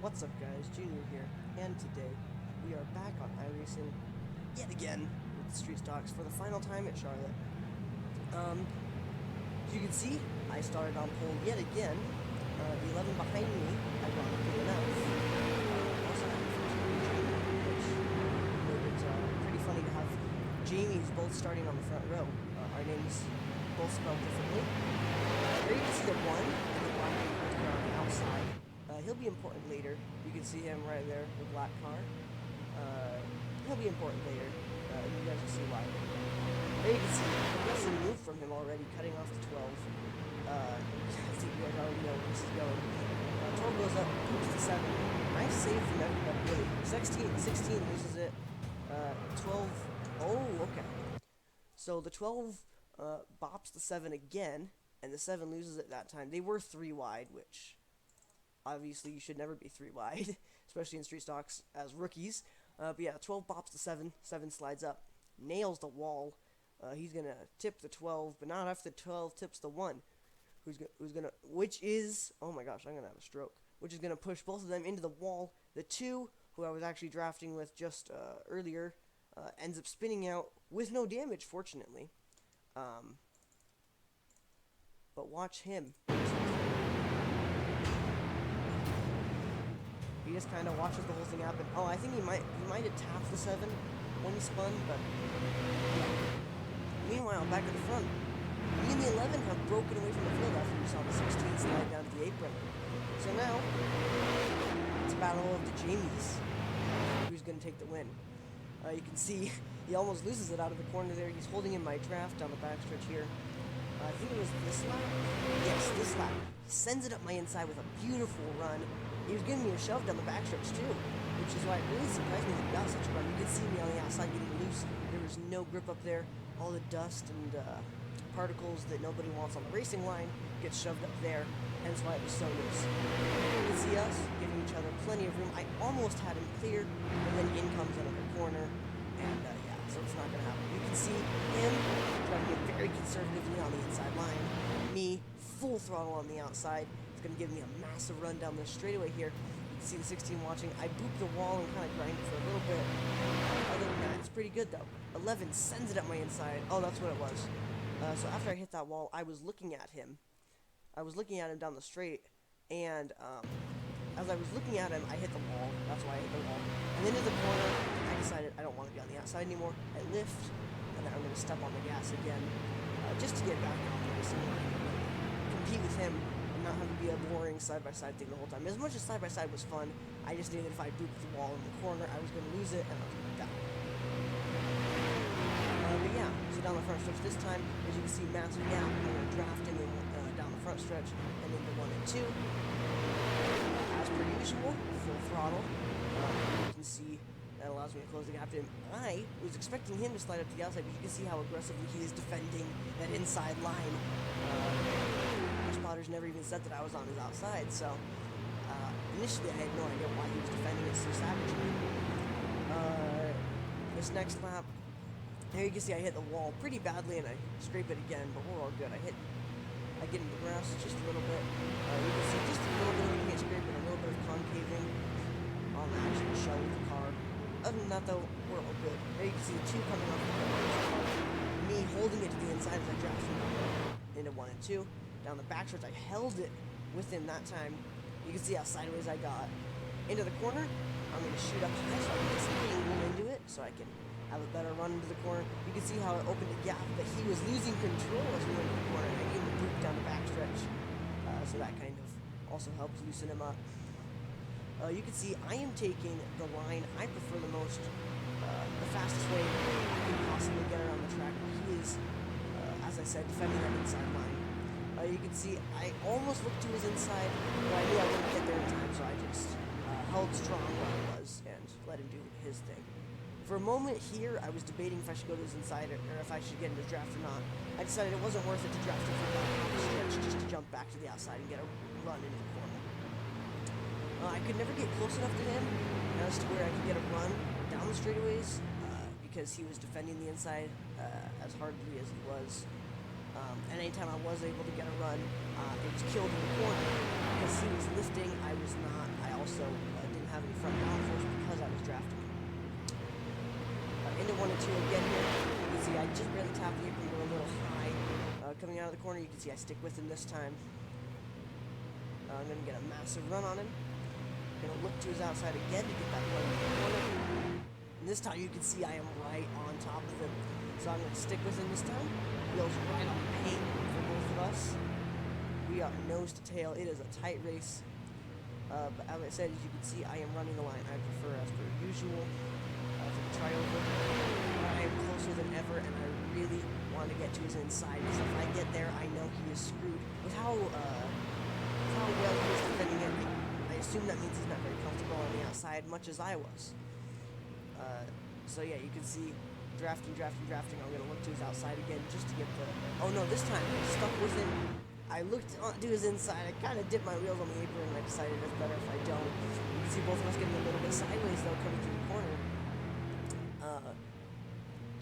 What's up guys, Junior here, and today we are back on iRacing yet again with the street stocks for the final time at Charlotte. As you can see, I started on pole yet again. The 11 behind me, ironically enough, also had the first Jamie, which made it pretty funny to have Jamies both starting on the front row. Our names both spelled differently. There you can see the one and the black on the outside. He'll be important later. You can see him right there, the black car. He'll be important later. You guys will see why. There you can see a aggressive move from him already, cutting off the 12. I think you guys already know where this is going. 12 goes up, moves to 7. Nice save from everybody, really. 16 loses it. 12. Oh, okay. So the 12 bops the 7 again, and the 7 loses it that time. They were 3 wide, which obviously you should never be 3 wide, especially in street stocks as rookies. But yeah, 12 bops the 7, 7 slides up, nails the wall. He's gonna tip the 12, but not after the 12 tips the 1. Which is, oh my gosh, I'm gonna have a stroke. Which is gonna push both of them into the wall. The 2, who I was actually drafting with just earlier, ends up spinning out with no damage, fortunately. But watch him. He just kind of watches the whole thing happen. Oh, I think he might have tapped the 7 when he spun, but yeah. Meanwhile, back at the front, me and the 11 have broken away from the field after we saw the 16 slide down to the apron. So now, it's a battle of the Jamies. Who's going to take the win? You can see he almost loses it out of the corner there. He's holding in my draft down the backstretch here. I think it was this lap. Yes, this lap. He sends it up my inside with a beautiful run. He was giving me a shove down the backstretch too, which is why it really surprised me that he got such a run. You could see me on the outside getting loose. There was no grip up there. All the dust and particles that nobody wants on the racing line gets shoved up there, hence why it was so loose. You can see us giving each other plenty of room. I almost had him clear, and then in comes another corner, and yeah, so it's not going to happen. You can see him trying to get very conservatively on the inside line. Me, full throttle on the outside. It's going to give me a massive run down the straightaway here. You can see the 16 watching. I boop the wall and kind of grind it for a little bit. Other than that, it's pretty good though. 11 sends it up my inside. Oh, that's what it was. So after I hit that wall, I was looking at him. I was looking at him down the straight, and as I was looking at him, I hit the wall. That's why I hit the wall. And then in the corner, I decided I don't want to be on the outside anymore. I lift, and then I'm going to step on the gas again, just to get back on the racing line. Compete with him and not have to be a boring side-by-side thing the whole time. As much as side-by-side was fun, I just knew that if I booped the wall in the corner, I was going to lose it, and I was going to die. But yeah, so down the front stretch this time, as you can see, massive gap. I'm going to draft him in, down the front stretch, and into 1 and 2. As per usual, full throttle. You can see that allows me to close the gap to him. I was expecting him to slide up to the outside, but you can see how aggressively he is defending that inside line. My spotters never even said that I was on his outside, so initially I had no idea why he was defending it so savagely. This next lap, here you can see I hit the wall pretty badly and I scrape it again, but we're all good. I get into the grass just a little bit. You can see just a little bit of paint scraping, a little bit of concaving on the actual shell of the car. Other than that though, we're all good. There you can see the 2 coming off the car. Me holding it to the inside as I draft from into 1 and 2. Down the backstretch, I held it with him that time. You can see how sideways I got. Into the corner, I'm going to shoot up high so I can get some angle into it so I can have a better run into the corner. You can see how it opened a gap, but he was losing control as we went to the corner. I gave him a boot down the backstretch, so that kind of also helped loosen him up. You can see I am taking the line I prefer the most, the fastest way I can possibly get around the track. He is, as I said, defending that inside line. You can see I almost looked to his inside, but I knew I wouldn't get there in time, so I just held strong where I was and let him do his thing. For a moment here, I was debating if I should go to his inside or if I should get in his draft or not. I decided it wasn't worth it to draft him for that stretch, just to jump back to the outside and get a run into the corner. I could never get close enough to him as to where I could get a run down the straightaways because he was defending the inside as hardly as he was. And anytime I was able to get a run, it was killed in the corner because he was lifting. I was not. I also didn't have any front downforce because I was drafting him. Into 1 and 2 again here. You can see I just barely tapped the apron, go a little high. Coming out of the corner, you can see I stick with him this time. I'm going to get a massive run on him. Going to look to his outside again to get that run in the corner. And this time you can see I am right on top of him. So I'm going to stick with him this time. Wheels right on paint for both of us. We are nose to tail. It is a tight race. But as I said, as you can see, I am running the line. I prefer as per usual. For the triover. I am closer than ever, and I really want to get to his inside, because if I get there, I know he is screwed. With how well he is defending it, I assume that means he's not very comfortable on the outside, much as I was. So yeah, you can see, drafting. I'm going to look to his outside again, just to get the... Oh no, this time, I stuck with him. I looked to his inside, I kind of dipped my wheels on the apron, and I decided it's better if I don't. You can see both of us getting a little bit sideways, though, coming through the corner.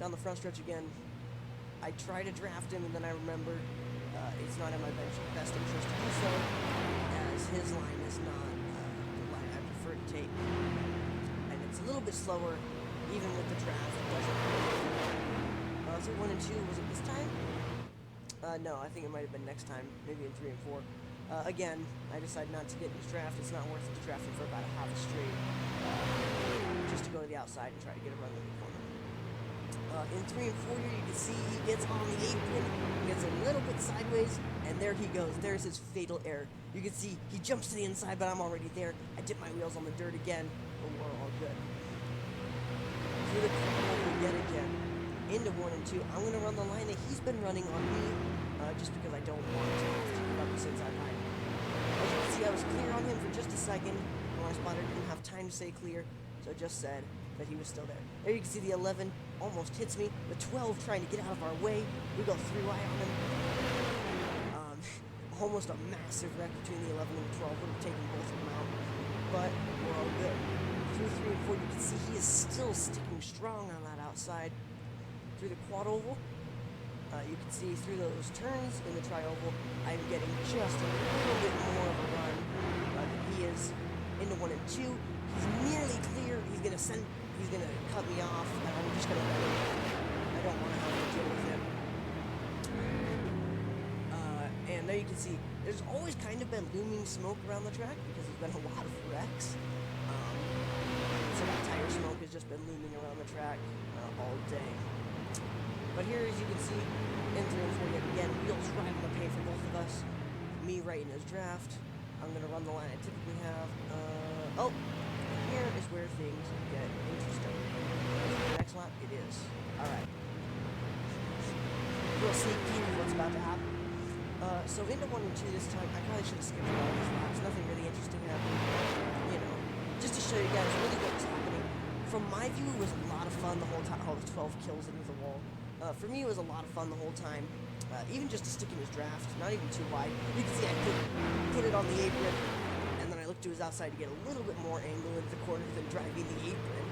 Down the front stretch again, I try to draft him, and then I remember it's not in my best interest to do so, as his line is not the line I prefer to take. And it's a little bit slower, even with the draft. It doesn't really... through 1 and 2, was it this time? No, I think it might have been next time, maybe in 3 and 4. Again, I decided not to get in his draft. It's not worth it to draft him for about a half a straight, just to go to the outside and try to get a run in the corner. In 3 and 4 here, you can see he gets on the apron, gets a little bit sideways, and there he goes. There's his fatal error. You can see he jumps to the inside, but I'm already there. I dip my wheels on the dirt again, but we're all good. Through the corner again. Into 1 and 2. I'm going to run the line that he's been running on me, just because I don't want to have to give up this inside line. As you can see, I was clear on him for just a second. My spotter didn't have time to say clear, so I just said that he was still there. There you can see the 11 almost hits me. The 12 trying to get out of our way. We go 3-wide on him. Almost a massive wreck between the 11 and the 12. Would have taken both of them out, but we're all good. Through 3 and 4, you can see he is still sticking strong on that outside. Through the quad oval, you can see through those turns in the tri-oval, I'm getting just a little bit more of a run than he is. Into 1 and 2, he's nearly clear. He's gonna cut me off, and I'm just gonna let him. I don't want to have to deal with him. And there you can see, there's always kind of been looming smoke around the track because there's been a lot of wrecks. So that tire smoke has just been looming around the track all day. But here, as you can see, in 3 and 4 yet again, wheels right on the paint for both of us. Me right in his draft. I'm going to run the line I typically have. Here is where things get interesting. The next lap, it is. Alright. Little sneak peek of what's about to happen. So into 1 and 2 this time, I probably should have skipped all these laps. Nothing really interesting happened. You know, just to show you guys really what was happening. From my view, it was a lot of fun the whole time. Oh, the 12 kills into the wall. For me, it was a lot of fun the whole time. Even just to stick in his draft, not even too wide. You can see I put it on the apron, and then I looked to his outside to get a little bit more angle into the corner than driving the apron.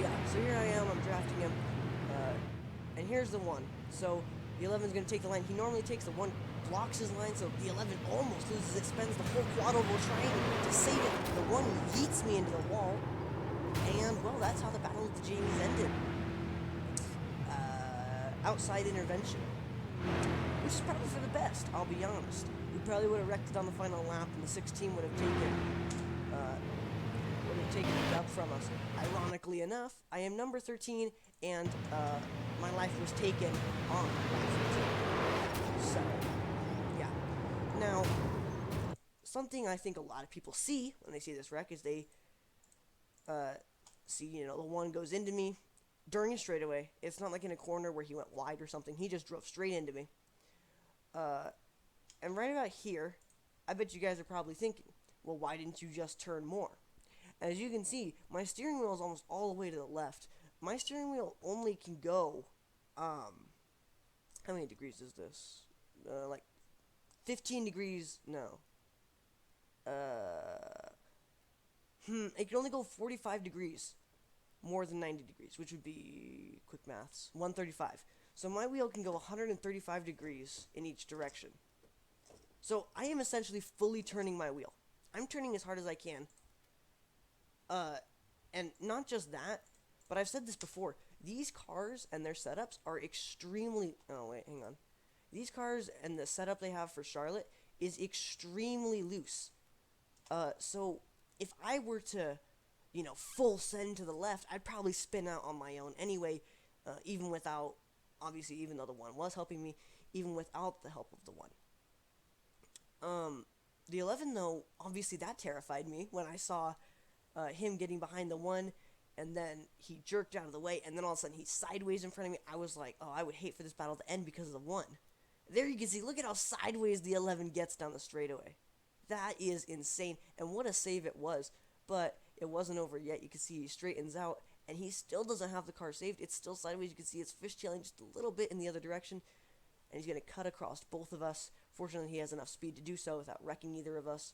Yeah, so here I am, I'm drafting him. And here's the 1. So the 11 is going to take the line. He normally takes the 1, blocks his line, so the 11 almost loses it, spends the whole quad oval trying to save it. The 1 yeets me into the wall. And, well, that's how the Battle of the Jamies ended. Outside intervention, which is probably for the best, I'll be honest. We probably would have wrecked it on the final lap, and the 16 would have taken it up from us. Ironically enough, I am number 13, and my life was taken on lap 13. So, yeah. Now, something I think a lot of people see when they see this wreck is they see, you know, the 1 goes into me during a straightaway. It's not like in a corner where he went wide or something. He just drove straight into me. And right about here, I bet you guys are probably thinking, well, why didn't you just turn more? As you can see, my steering wheel is almost all the way to the left. My steering wheel only can go, how many degrees is this? Like 15 degrees, no. It can only go 45 degrees. More than 90 degrees, which would be, quick maths, 135. So my wheel can go 135 degrees in each direction. So I am essentially fully turning my wheel. I'm turning as hard as I can. And not just that, but I've said this before. These cars and their setups are extremely... Oh, wait, hang on. These cars and the setup they have for Charlotte is extremely loose. So if I were to, full send to the left, I'd probably spin out on my own anyway, even without, obviously, even though the one was helping me, even without the help of the one. The 11, though, obviously that terrified me when I saw him getting behind the one, and then he jerked out of the way, and then all of a sudden he's sideways in front of me. I was like, oh, I would hate for this battle to end because of the one. There you can see, look at how sideways the 11 gets down the straightaway. That is insane, and what a save it was. But it wasn't over yet. You can see he straightens out, and he still doesn't have the car saved. It's still sideways. You can see it's fishtailing just a little bit in the other direction, and he's going to cut across both of us. Fortunately, he has enough speed to do so without wrecking either of us.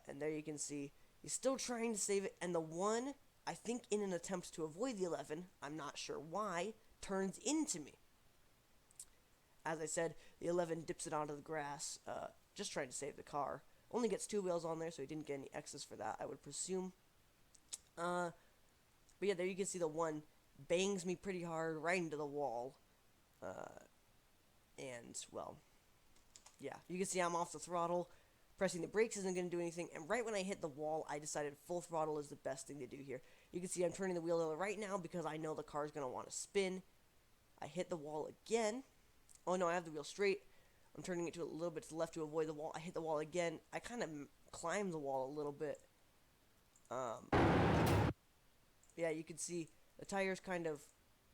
And there you can see he's still trying to save it, and the one, I think in an attempt to avoid the 11, I'm not sure why, turns into me. As I said, the 11 dips it onto the grass, just trying to save the car. Only gets 2 wheels on there, so he didn't get any X's for that, I would presume. But yeah, there you can see the one bangs me pretty hard right into the wall. And, well, yeah, you can see I'm off the throttle. Pressing the brakes isn't going to do anything, and right when I hit the wall, I decided full throttle is the best thing to do here. You can see I'm turning the wheel to the right now because I know the car is going to want to spin. I hit the wall again. Oh no, I have the wheel straight. I'm turning it to a little bit to the left to avoid the wall. I hit the wall again. I kind of climbed the wall a little bit. Yeah, you can see the tires kind of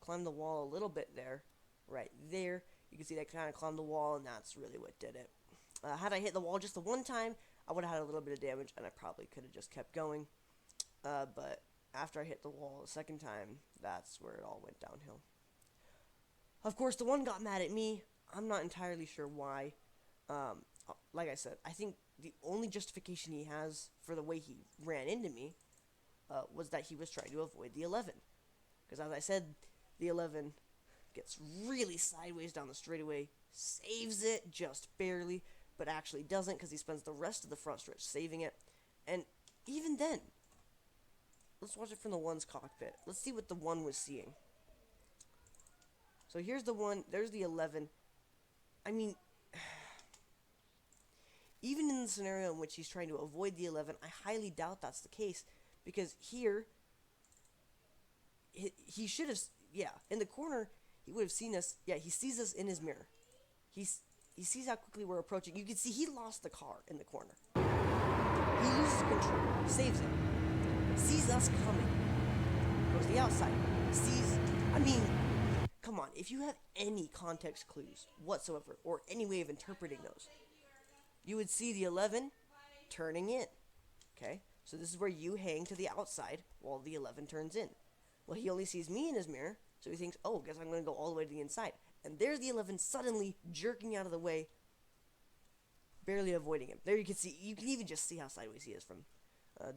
climbed the wall a little bit there. Right there. You can see they kind of climbed the wall, and that's really what did it. Had I hit the wall just the one time, I would have had a little bit of damage, and I probably could have just kept going. But after I hit the wall the second time, that's where it all went downhill. Of course, the one got mad at me. I'm not entirely sure why. Like I said, I think the only justification he has for the way he ran into me was that he was trying to avoid the 11. Because as I said, the 11 gets really sideways down the straightaway, saves it just barely, but actually doesn't because he spends the rest of the front stretch saving it. And even then, let's watch it from the one's cockpit. Let's see what the one was seeing. So here's the one, there's the 11. I mean, even in the scenario in which he's trying to avoid the 11, I highly doubt that's the case. Because here, he should have, yeah, in the corner, he would have seen us. Yeah, he sees us in his mirror. He sees how quickly we're approaching. You can see he lost the car in the corner. He loses control, saves it, sees us coming, goes to the outside, sees, I mean, come on, if you have any context clues whatsoever, or any way of interpreting those, you would see the 11 turning in, okay? So this is where you hang to the outside while the 11 turns in. Well, he only sees me in his mirror, so he thinks, oh, guess I'm going to go all the way to the inside. And there's the 11 suddenly jerking out of the way, barely avoiding him. There you can see, you can even just see how sideways he is from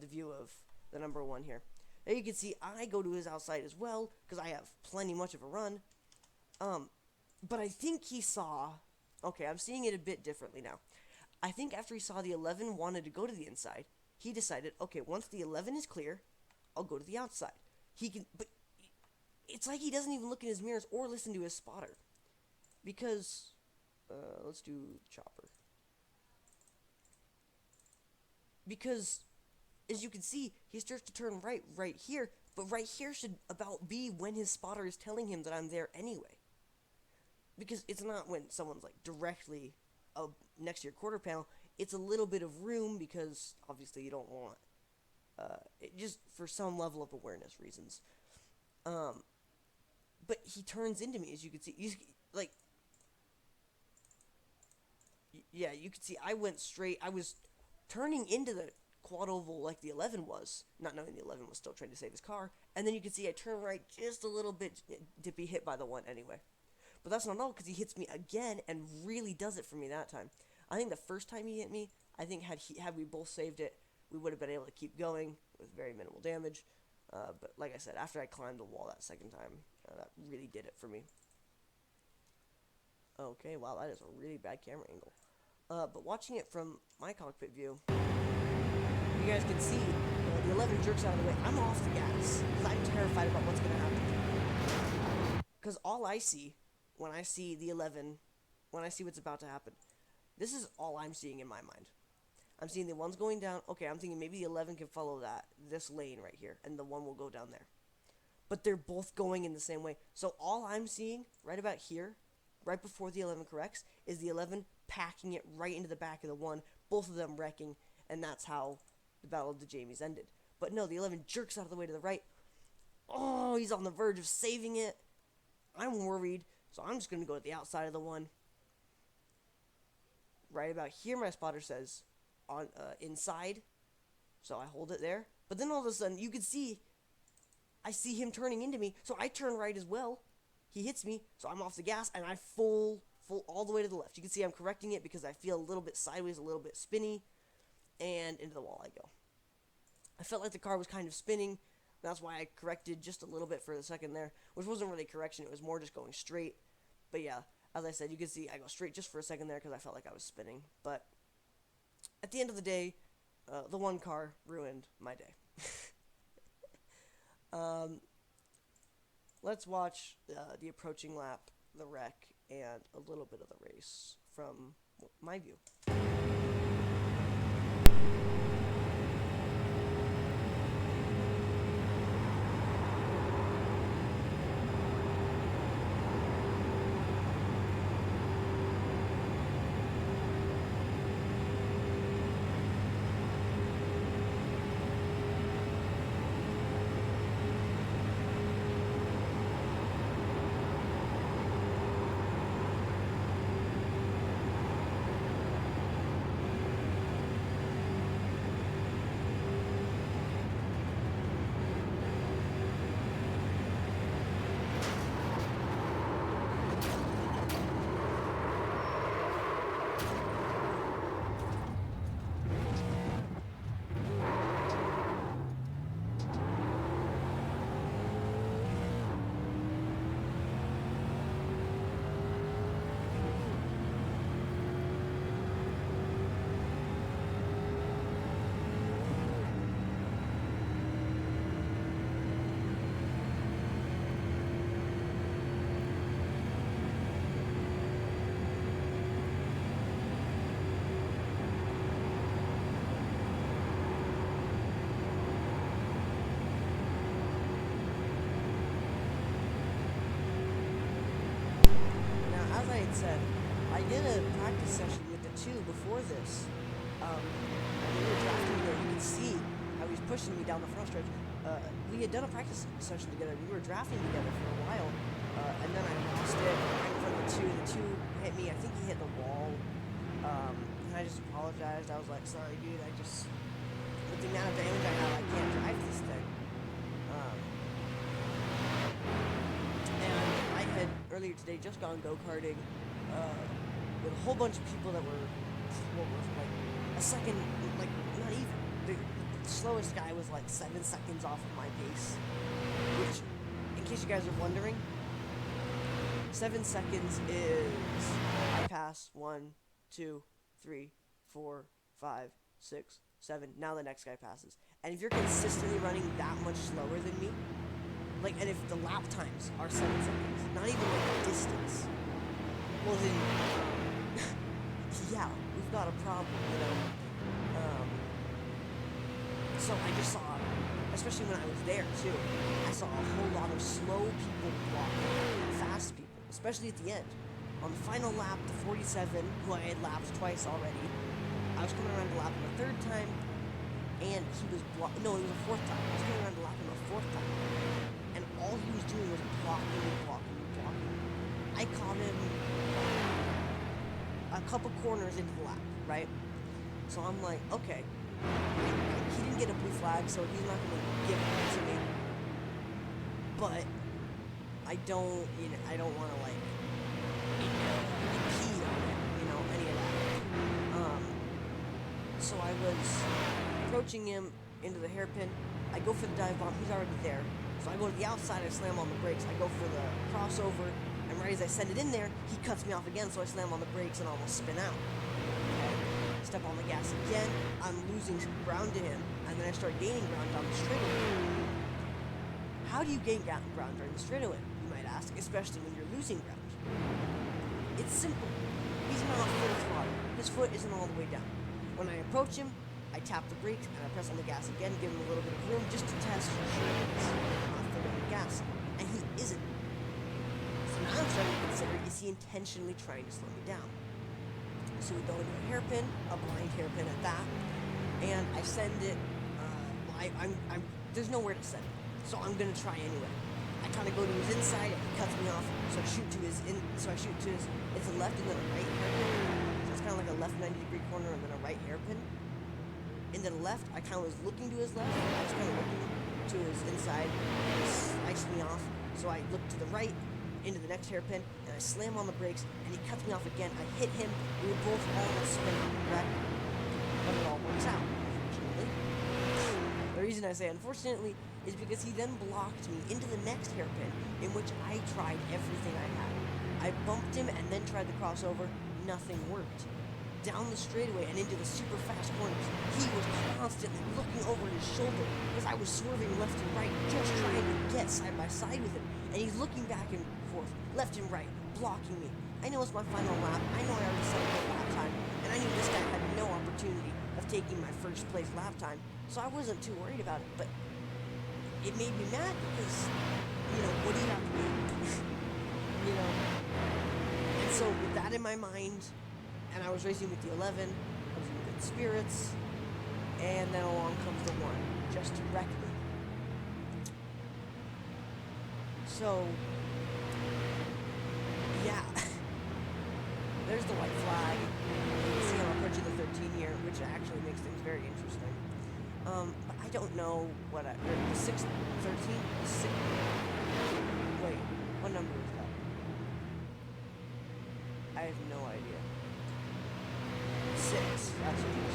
the view of the number 1 here. There you can see I go to his outside as well, because I have plenty much of a run. But I think he saw, okay, I'm seeing it a bit differently now. I think after he saw the 11 wanted to go to the inside, he decided, okay, once the 11 is clear, I'll go to the outside. He can, but it's like he doesn't even look in his mirrors or listen to his spotter. Because, let's do chopper. Because, as you can see, he starts to turn right here, but right here should about be when his spotter is telling him that I'm there anyway. Because it's not when someone's like directly next to your quarter panel. It's a little bit of room because obviously you don't want it, just for some level of awareness reasons. But he turns into me, as you can see. Yeah, you can see I went straight. I was turning into the quad oval like the 11 was, not knowing the 11 was still trying to save his car. And then you can see I turn right just a little bit to be hit by the one anyway. But that's not all, because he hits me again and really does it for me that time. I think the first time he hit me, I think had we both saved it, we would have been able to keep going with very minimal damage. But like I said, after I climbed the wall that second time, that really did it for me. Okay, wow, that is a really bad camera angle. But watching it from my cockpit view, you guys can see, the 11 jerks out of the way. I'm off the gas because I'm terrified about what's going to happen. Because all I see when I see the 11, when I see what's about to happen, this is all I'm seeing in my mind. I'm seeing the one's going down. Okay, I'm thinking maybe the 11 can follow this lane right here, and the one will go down there. But they're both going in the same way. So all I'm seeing right about here, right before the 11 corrects, is the 11 packing it right into the back of the one, both of them wrecking, and that's how the Battle of the Jamies ended. But no, the 11 jerks out of the way to the right. Oh, he's on the verge of saving it. I'm worried, so I'm just going to go to the outside of the one. Right about here, my spotter says on inside, so I hold it there. But then all of a sudden, you can see, I see him turning into me, so I turn right as well. He hits me, so I'm off the gas, and I full all the way to the left. You can see I'm correcting it because I feel a little bit sideways, a little bit spinny, and into the wall I go. I felt like the car was kind of spinning. That's why I corrected just a little bit for a second there, which wasn't really correction. It was more just going straight. But yeah, as I said, you can see I go straight just for a second there because I felt like I was spinning. But at the end of the day, the one car ruined my day. Let's watch the approaching lap, the wreck, and a little bit of the race from my view. Said, I did a practice session with the two before this. And we were drafting together. You can see how he's pushing me down the front stretch. We had done a practice session together. We were drafting together for a while, and then I lost it right in front of the two. The two hit me. I think he hit the wall. And I just apologized. I was like, sorry, dude. With the amount of damage I have, I can't drive this thing. And I had earlier today just gone go-karting with a whole bunch of people that were, what was like a second, like not even. The slowest guy was like 7 seconds off of my pace, which, in case you guys are wondering, 7 seconds is I pass 1, 2, 3, 4, 5, 6, 7. Now the next guy passes, and if you're consistently running that much slower than me, like, and if the lap times are 7 seconds, not even like the distance, well then, yeah, we've got a problem, you know. So I just saw, especially when I was there too, I saw a whole lot of slow people blocking fast people, especially at the end. On the final lap, the 47, who I had lapped twice already, I was coming around to lap him a third time, and he was no, it was a fourth time. I was coming around to lap him a fourth time, and all he was doing was blocking. I caught him a couple corners into the lap, right? So I'm like, okay, he didn't get a blue flag, so he's not going to give it to me. But I don't want to like impede on it, you know, any of that. So I was approaching him into the hairpin. I go for the dive bomb. He's already there. So I go to the outside. I slam on the brakes. I go for the crossover. And right as I send it in there, he cuts me off again, so I slam on the brakes and almost spin out. Okay? step on the gas again, I'm losing ground to him, and then I start gaining ground down the straightaway. How do you gain ground during the straightaway, you might ask, especially when you're losing ground? It's simple. He's not full throttle. His foot isn't all the way down. When I approach him, I tap the brakes and I press on the gas again, give him a little bit of room just to test for sure he's not fully on the gas. And he isn't. So now I'm starting to consider, is he intentionally trying to slow me down? So we go into a hairpin, a blind hairpin at that, and I send it, there's nowhere to send it. So I'm gonna try anyway. I kind of go to his inside and he cuts me off, so I shoot to his, it's a left and then a right hairpin. So it's kind of like a left 90-degree corner and then a right hairpin. And then left, I kind of was looking to his left, I was kind of looking to his inside, and he sliced me off. So I look to the right, into the next hairpin, and I slam on the brakes, and he cuts me off again. I hit him, we were both almost spinning, right? But it all works out, unfortunately. The reason I say unfortunately is because he then blocked me into the next hairpin, in which I tried everything I had. I bumped him and then tried the crossover. Nothing worked. Down the straightaway and into the super fast corners, he was constantly looking over his shoulder because I was swerving left and right, just trying to get side by side with him. And he's looking back and forth, left and right, blocking me. I know it's my final lap. I know I already set a good lap time, and I knew this guy had no opportunity of taking my first place lap time, so I wasn't too worried about it. But it made me mad because, what do you have to do? And so with that in my mind, and I was racing with the 11, I was in good spirits, and then along comes the 1, just to wreck me. So, yeah, there's the white flag. You can see I'm approaching the 13 here, which actually makes things very interesting. But I don't know what the 6, 13, the 6, wait, what number is that? I have no idea. 6, that's what it is.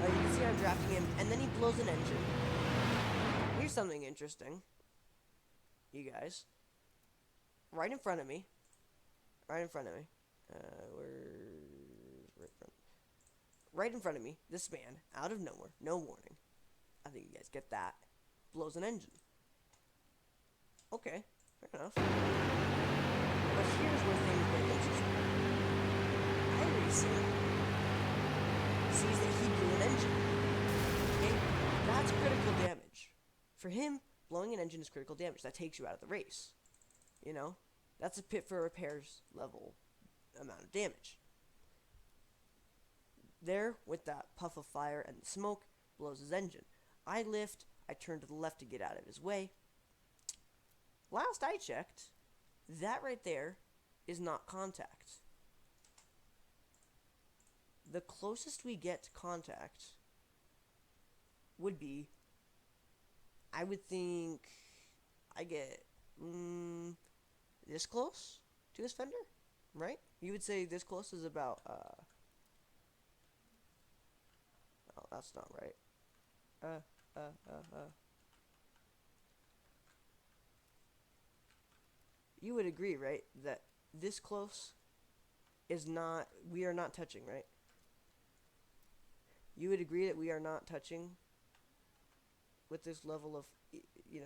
You can see I'm drafting him, and then he blows an engine. Here's something interesting, you guys. Right in front of me. Where's right in front of me, this man, out of nowhere, no warning. I think you guys get that. Blows an engine. Okay, fair enough. But here's where things get interesting. iRacing sees that he blew an engine. Okay? That's critical damage. For him, blowing an engine is critical damage. That takes you out of the race. That's a pit for repairs level amount of damage. There, with that puff of fire and the smoke, blows his engine. I lift, I turn to the left to get out of his way. Last I checked, that right there is not contact. The closest we get to contact would be, I would think, I get this close to his fender, right? You would say this close is about, oh, that's not right. You would agree, right, that this close is not, we are not touching, right? You would agree that we are not touching with this level of,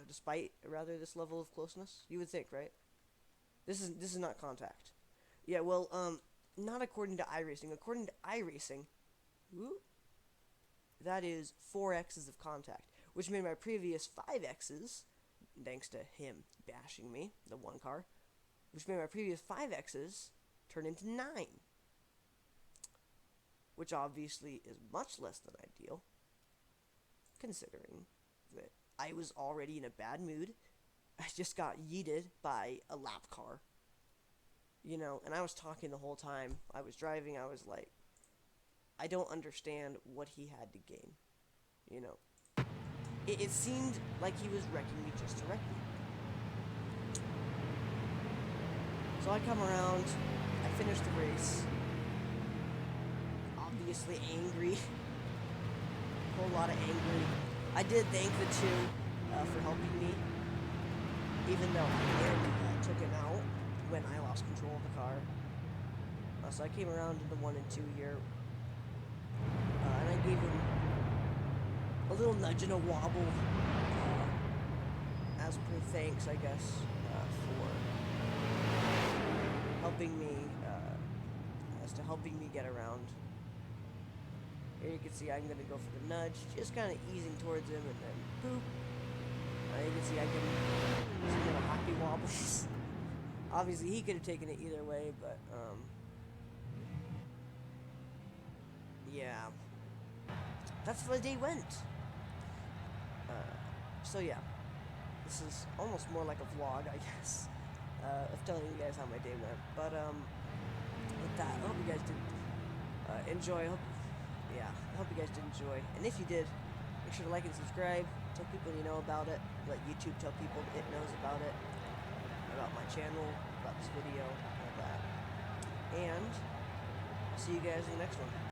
despite, rather, this level of closeness? You would think, right? This is not contact. Yeah, well, not according to iRacing. According to iRacing, that is 4 X's of contact, which made my previous 5 X's, thanks to him bashing me, the one car, which made my previous 5 X's turn into 9. Which obviously is much less than ideal, considering that I was already in a bad mood. I just got yeeted by a lap car, and I was talking the whole time. I was driving, I was like, I don't understand what he had to gain, It seemed like he was wrecking me just to wreck me. So I come around, I finish the race, obviously angry, a whole lot of angry. I did thank the 2 for helping me, even though I nearly took him out when I lost control of the car. So I came around to the 1 and 2 here, And I gave him a little nudge and a wobble as per thanks, I guess, for helping me, helping me get around. Here you can see I'm going to go for the nudge, just kind of easing towards him, and then boop. You can see I can some little hockey wobbles. Obviously, he could have taken it either way, but, yeah. That's how the day went. So, yeah. This is almost more like a vlog, I guess, of telling you guys how my day went. But, with that, I hope you guys did enjoy. I hope you guys did enjoy. And if you did, make sure to like and subscribe. Tell people you know about it. Let YouTube tell people it knows about it. About my channel, about this video, all that. And I'll see you guys in the next one.